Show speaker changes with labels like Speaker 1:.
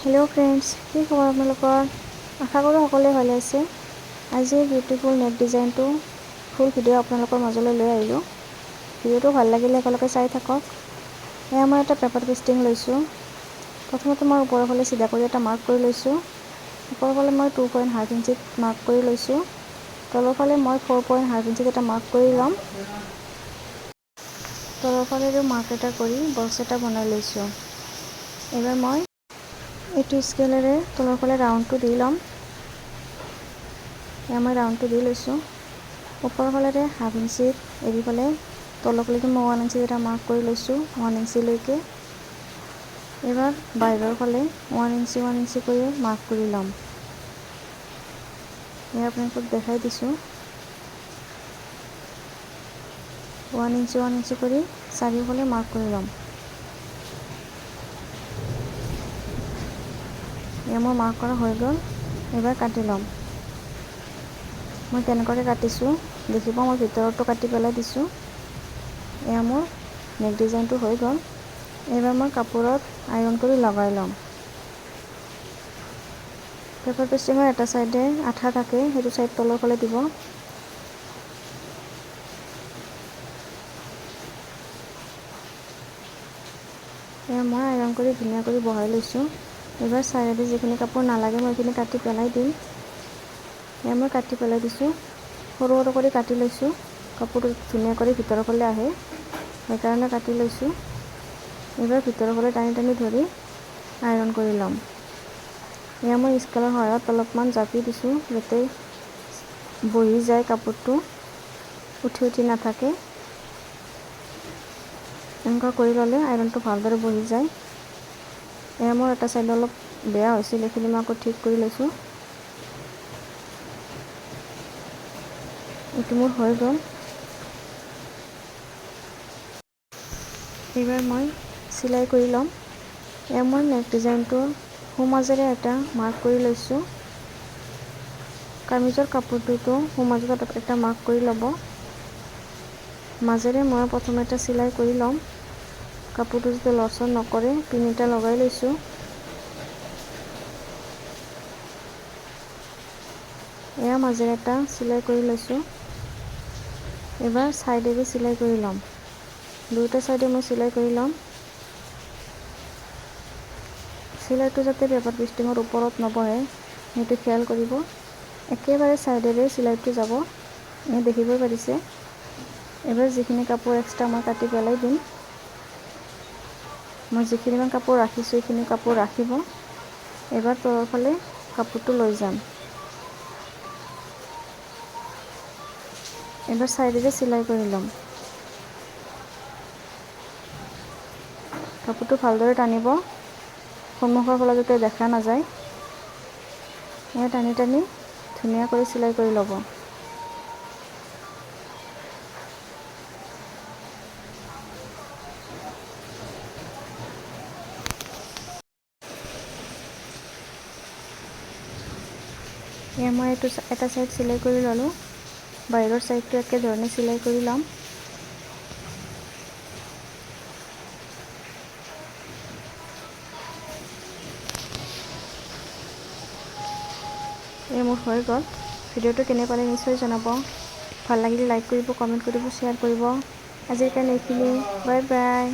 Speaker 1: Hello' friends, কি খবৰ আপোনালোকৰ? আশা কৰোঁ সকলোৱে ভালে আছে। আজি বিউটিফুল নেক ডিজাইনটো ফুল ভিডিঅ' আপোনালোকৰ মাজলৈ লৈ আহিলোঁ। ভিডিঅ'টো ভাল লাগিলে একেলগে চাই থাকক। এয়া মই এটা পেপাৰ পেষ্টিং লৈছোঁ। প্ৰথমতে মই ওপৰৰ ফালে চিধা কৰি এটা মাৰ্ক কৰি লৈছোঁ। ওপৰৰ ফালে মই 2.5 ইঞ্চিত মাৰ্ক কৰি লৈছোঁ। তলৰ ফালে মই 4.5 ইঞ্চিত এটা মাৰ্ক কৰি ল'ম। তলৰ ফালেও মাৰ্ক এটা কৰি বক্স এটা বনাই লৈছোঁ। এইবাৰ মই এইটো স্কেলেৰে তলৰ ফালে ৰাউণ্ডটো দি ল'ম। এয়া মই ৰাউণ্ডটো দি লৈছোঁ। ওপৰৰ ফালেৰে 1/2 ইঞ্চিত এৰি পেলাই তললৈকে মই 1 ইঞ্চিত এটা মাৰ্ক কৰি লৈছোঁ, 1 ইঞ্চিলৈকে। এইবাৰ বাহিৰৰ ফালে 1 ইঞ্চি কৰি মাৰ্ক কৰি ল'ম। এয়া আপোনালোকক দেখাই দিছোঁ। 1 ইঞ্চি কৰি চাৰিওফালে মাৰ্ক কৰি ল'ম। এয়া মোৰ মাৰ্ক কৰা হৈ গ'ল। এইবাৰ কাটি ল'ম। মই কেনেকুৱাকৈ কাটিছোঁ দেখিব, মই ভিতৰতো কাটি পেলাই দিছোঁ। এয়া মোৰ নেক ডিজাইনটো হৈ গ'ল। এইবাৰ মই কাপোৰত আইৰণ কৰি লগাই ল'ম। পেপাৰ পেষ্টিঙৰ এটা চাইডে আঠা থাকে, সেইটো চাইড তলৰ ফালে দিব। এয়া মই আইৰণ কৰি ধুনীয়া কৰি বহাই লৈছোঁ। এইবাৰ চাইডে যিখিনি কাপোৰ নালাগে মই সেইখিনি কাটি পেলাই দিম। এয়া মই কাটি পেলাই দিছোঁ। সৰু সৰু কৰি কাটি লৈছোঁ। কাপোৰটো ধুনীয়া কৰি ভিতৰৰ ফালে আহে, সেইকাৰণে কাটি লৈছোঁ। এইবাৰ ভিতৰৰ ফালে টানি টানি ধৰি আইৰণ কৰি ল'ম। এয়া মই স্কেলৰ সহায়ত অলপমান জাপি দিছোঁ, যাতে বহি যায়, কাপোৰটো উঠি নাথাকে। এনেকুৱা কৰি ল'লে আইৰণটো ভালদৰে বহি যায়। এয়া মোৰ এটা চাইড অলপ বেয়া হৈছিল, এইখিনি মই আকৌ ঠিক কৰি লৈছোঁ। এইটো মোৰ হৈ গ'ল। এইবাৰ মই চিলাই কৰি ল'ম। এয়া মই নেক ডিজাইনটোৰ সোঁ মাজেৰে এটা মাৰ্ক কৰি লৈছোঁ। কামিজৰ কাপোৰটোতো সোঁ মাজত এটা মাৰ্ক কৰি ল'ব। মাজেৰে মই প্ৰথমে এটা চিলাই কৰি ল'ম। কাপোৰটো যাতে লৰচৰ নকৰে, পিন এটা লগাই লৈছোঁ। এয়া মাজেৰে এটা চিলাই কৰি লৈছোঁ। এইবাৰ চাইডেৰে চিলাই কৰি ল'ম। দুয়োটা চাইডে মই চিলাই কৰি ল'ম। চিলাইটো যাতে পেপাৰ পেষ্টিঙৰ ওপৰত নবহে, সেইটো খেয়াল কৰিব। একেবাৰে চাইডেৰে চিলাইটো যাব, এয়া দেখিবই পাৰিছে। এইবাৰ যিখিনি কাপোৰ এক্সট্ৰা মই কাটি পেলাই দিম। মই যিখিনিমান কাপোৰ ৰাখিছোঁ সেইখিনি কাপোৰ ৰাখিব। এইবাৰ তলৰ ফালে কাপোৰটো লৈ যাম। এইবাৰ চাইডেৰে চিলাই কৰি ল'ম। কাপোৰটো ভালদৰে টানিব, সন্মুখৰ ফালে যাতে দেখা নাযায়। এয়া টানি টানি ধুনীয়া কৰি চিলাই কৰি ল'ব। এয়া মই এইটো এটা চাইড চিলাই কৰি ল'লোঁ। বাহিৰৰ চাইডটো একেধৰণে চিলাই কৰি ল'ম। এই মোৰ হৈ গ'ল। ভিডিঅ'টো কেনে পালে নিশ্চয় জনাব। ভাল লাগিলে লাইক কৰিব, কমেণ্ট কৰিব, শ্বেয়াৰ কৰিব। আজিৰ কাৰণে এইখিনি। Bye bye.